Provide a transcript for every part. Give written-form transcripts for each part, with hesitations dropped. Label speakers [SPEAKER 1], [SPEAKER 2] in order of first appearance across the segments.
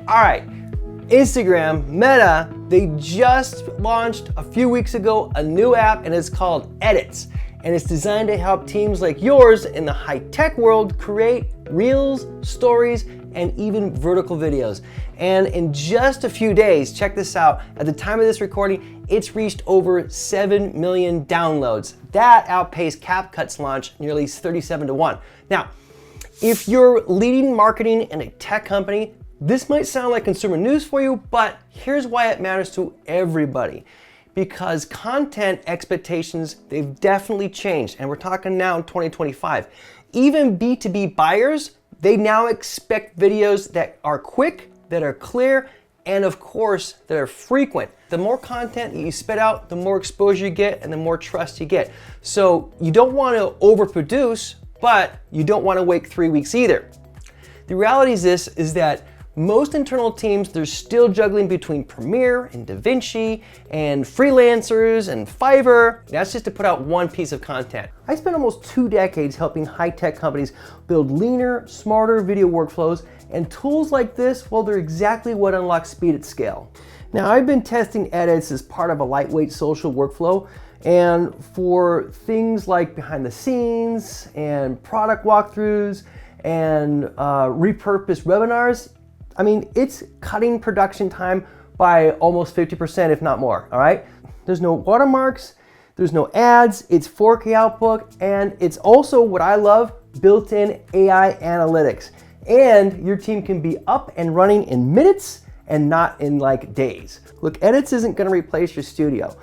[SPEAKER 1] All right, Instagram, Meta, they just launched a few weeks ago a new app, and it's called Edits. And it's designed to help teams like yours in the high-tech world create reels, stories, and even vertical videos. And in just a few days, check this out, at the time of this recording, it's reached over 7 million downloads. That outpaced CapCut's launch nearly 37-1. Now, if you're leading marketing in a tech company, this might sound like consumer news for you, but here's why it matters to everybody. Because content expectations, they've definitely changed, and we're talking now in 2025. Even B2B buyers, they now expect videos that are quick, that are clear, and of course, that are frequent. The more content that you spit out, the more exposure you get and the more trust you get. So you don't want to overproduce, but you don't want to wait 3 weeks either. The reality is that most internal teams, they're still juggling between Premiere and DaVinci and freelancers and Fiverr. That's just to put out one piece of content. I spent almost 2 decades helping high-tech companies build leaner, smarter video workflows, and tools like this, well, they're exactly what unlocks speed at scale. Now, I've been testing Edits as part of a lightweight social workflow, and for things like behind the scenes and product walkthroughs and repurposed webinars, I mean, it's cutting production time by almost 50%, if not more, all right? There's no watermarks, there's no ads, it's 4K output, and it's also, what I love, built-in AI analytics. And your team can be up and running in minutes and not in like days. Look, Edits isn't gonna replace your studio,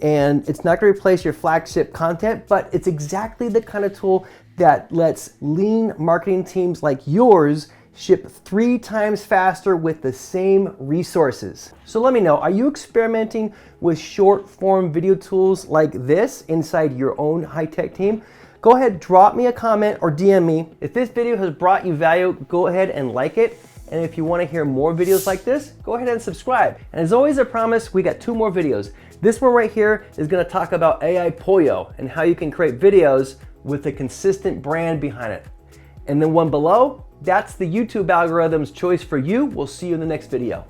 [SPEAKER 1] and it's not gonna replace your flagship content, but it's exactly the kind of tool that lets lean marketing teams like yours ship 3 times faster with the same resources. So let me know, are you experimenting with short form video tools like this inside your own high-tech team? Go ahead, drop me a comment or DM me. If this video has brought you value, go ahead and like it. And if you want to hear more videos like this, go ahead and subscribe. And as always, I promise, we got 2 more videos. This one right here is gonna talk about AI Pollo and how you can create videos with a consistent brand behind it. And then one below, that's the YouTube algorithm's choice for you. We'll see you in the next video.